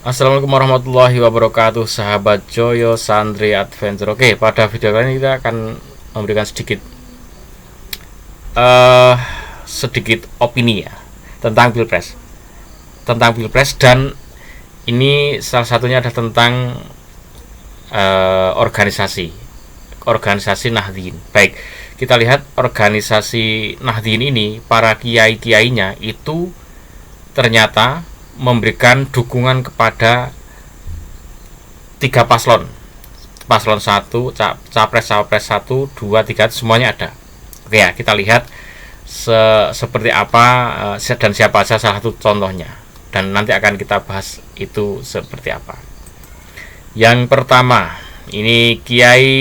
Assalamualaikum warahmatullahi wabarakatuh, sahabat Joyo Santri Adventure. Oke, pada video kali ini kita akan memberikan eh sedikit opini ya tentang pilpres dan ini salah satunya adalah tentang organisasi Nahdien. Baik, kita lihat organisasi Nahdien ini, para kiai-kiainya itu ternyata memberikan dukungan kepada 3 paslon 1, capres 1, 2, 3, semuanya ada. Oke ya, kita lihat seperti apa dan siapa saja salah satu contohnya, dan nanti akan kita bahas itu seperti apa. Yang pertama, ini Kiai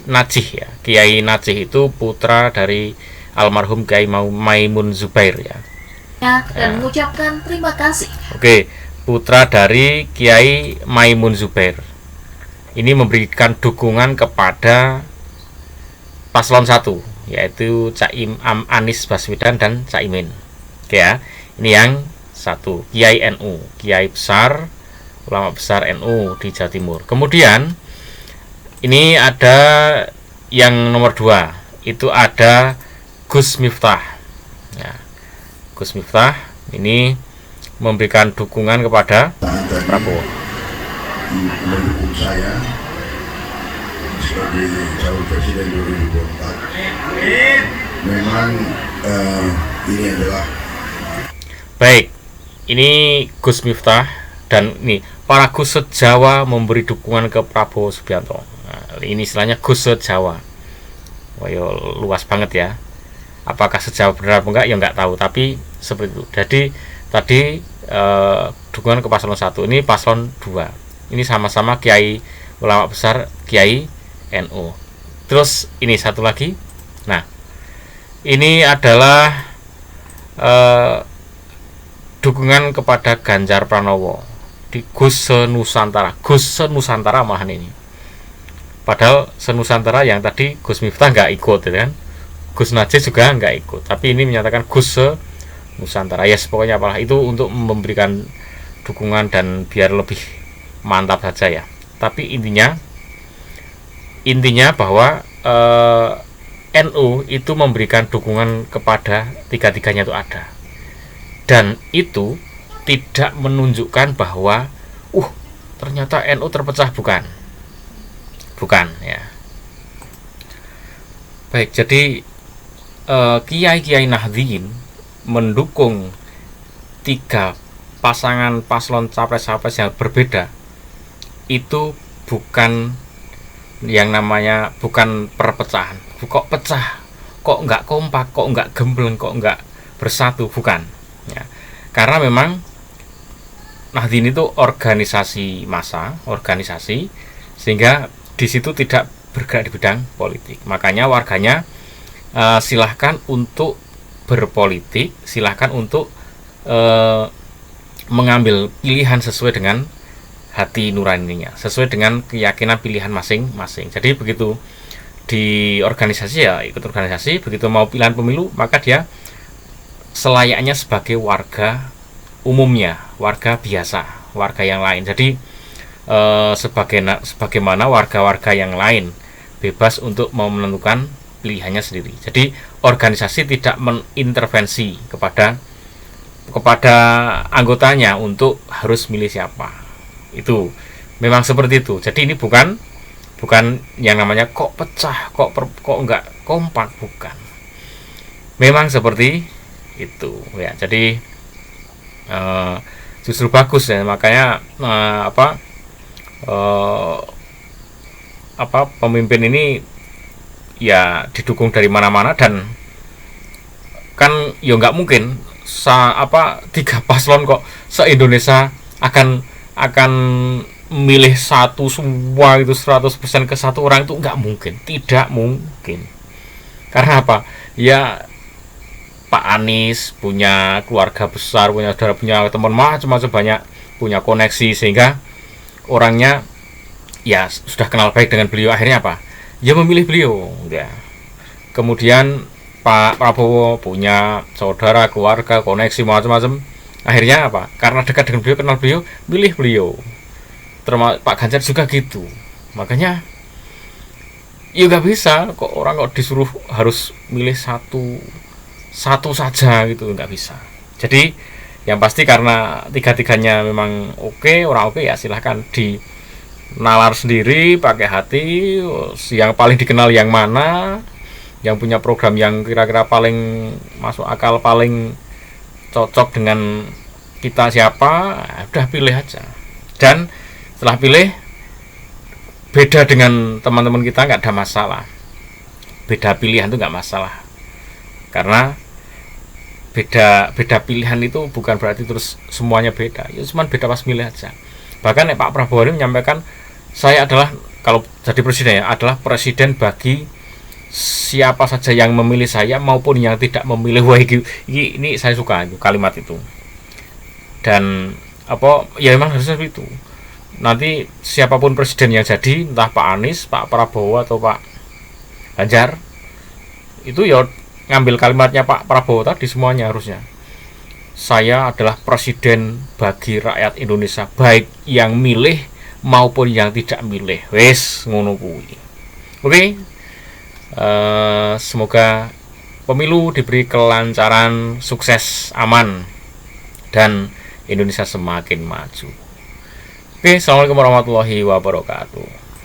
Najih ya. Kiai Najih itu putra dari almarhum Kiai Maimun Zubair ya. Dan mengucapkan terima kasih. Oke, putra dari Kiai Maimun Zubair ini memberikan dukungan kepada paslon 1, yaitu Anies Baswedan dan Caimin. Oke ya, ini yang satu, Kiai NU, Kiai besar, ulama besar NU di Jawa Timur. Kemudian ini ada yang nomor 2, itu ada Gus Miftah ya. Gus Miftah ini memberikan dukungan kepada Prabowo. Mendukung saya sebagai calon presiden 2024. Memang ini adalah baik. Ini Gus Miftah dan ini para Gus se-Jawa memberi dukungan ke Prabowo Subianto. Nah, ini istilahnya Gus se-Jawa. Wah, luas banget ya. Apakah se-Jawa benar atau enggak ya enggak tahu, tapi seperti itu. Jadi tadi dukungan ke paslon 1, ini paslon 2. Ini sama-sama kiai ulama besar, Kiai NU. Terus ini satu lagi. Nah, ini adalah dukungan kepada Ganjar Pranowo di Gus Senusantara. Gus Senusantara malahan ini. Padahal Senusantara yang tadi Gus Miftah nggak ikut ya kan. Gus Najih juga nggak ikut, tapi ini menyatakan Gus Nusantara ya, pokoknya apalah itu untuk memberikan dukungan dan biar lebih mantap saja ya. Tapi intinya bahwa NU itu memberikan dukungan kepada tiga-tiganya itu ada, dan itu tidak menunjukkan bahwa ternyata NU terpecah, bukan ya. Baik, jadi kiai-kiai Nahdien mendukung 3 pasangan paslon capres-capres yang berbeda, itu bukan yang namanya bukan perpecahan. Kok pecah, kok nggak kompak, kok nggak gembleng, kok nggak bersatu, bukan ya. Karena memang Nahdien itu organisasi massa, sehingga di situ tidak bergerak di bidang politik. Makanya warganya silahkan untuk berpolitik, silahkan untuk mengambil pilihan sesuai dengan hati nuraninya, sesuai dengan keyakinan pilihan masing-masing. Jadi begitu di organisasi ya ikut organisasi, begitu mau pilihan pemilu maka dia selayaknya sebagai warga umumnya, warga biasa, warga yang lain. Jadi sebagaimana warga-warga yang lain bebas untuk mau menentukan pilihannya sendiri. Jadi organisasi tidak mengintervensi kepada anggotanya untuk harus milih siapa. Itu memang seperti itu. Jadi ini bukan yang namanya kok pecah, kok enggak kompak, bukan. Memang seperti itu ya. Jadi justru bagus ya, makanya pemimpin ini ya didukung dari mana-mana, dan kan ya nggak mungkin 3 paslon kok se-Indonesia akan milih satu semua itu 100% ke satu orang, itu nggak mungkin, tidak mungkin. Karena apa? Ya Pak Anies punya keluarga besar, punya saudara, punya teman macam-macam, banyak, punya koneksi, sehingga orangnya ya sudah kenal baik dengan beliau. Akhirnya apa? Ya memilih beliau ya. Kemudian Pak Prabowo punya saudara, keluarga, koneksi macam-macam, Akhirnya apa? Karena dekat dengan beliau, kenal beliau, milih beliau. Termasuk Pak Ganjar juga gitu. Makanya ya nggak bisa kok, orang kok disuruh harus milih satu saja gitu, nggak bisa. Jadi yang pasti karena tiga-tiganya memang oke, orang oke, ya silahkan di nalar sendiri pakai hati, yang paling dikenal yang mana, yang punya program yang kira-kira paling masuk akal, paling cocok dengan kita siapa, udah pilih aja. Dan setelah pilih, beda dengan teman-teman kita nggak ada masalah, beda pilihan itu nggak masalah, karena beda pilihan itu bukan berarti terus semuanya beda, ya cuma beda pas milih aja. Bahkan Pak Prabowo ini menyampaikan, saya adalah, kalau jadi presiden ya, adalah presiden bagi siapa saja yang memilih saya maupun yang tidak memilih. Wah, ini saya suka itu kalimat itu. Dan apa ya, memang harusnya seperti itu. Nanti siapapun presiden yang jadi, entah Pak Anies, Pak Prabowo atau Pak Ganjar, itu ya ngambil kalimatnya Pak Prabowo tadi semuanya harusnya. Saya adalah presiden bagi rakyat Indonesia, baik yang milih maupun yang tidak milih. Wes ngono kuwi. Oke. Semoga pemilu diberi kelancaran, sukses, aman, dan Indonesia semakin maju. Oke, assalamualaikum warahmatullahi wabarakatuh.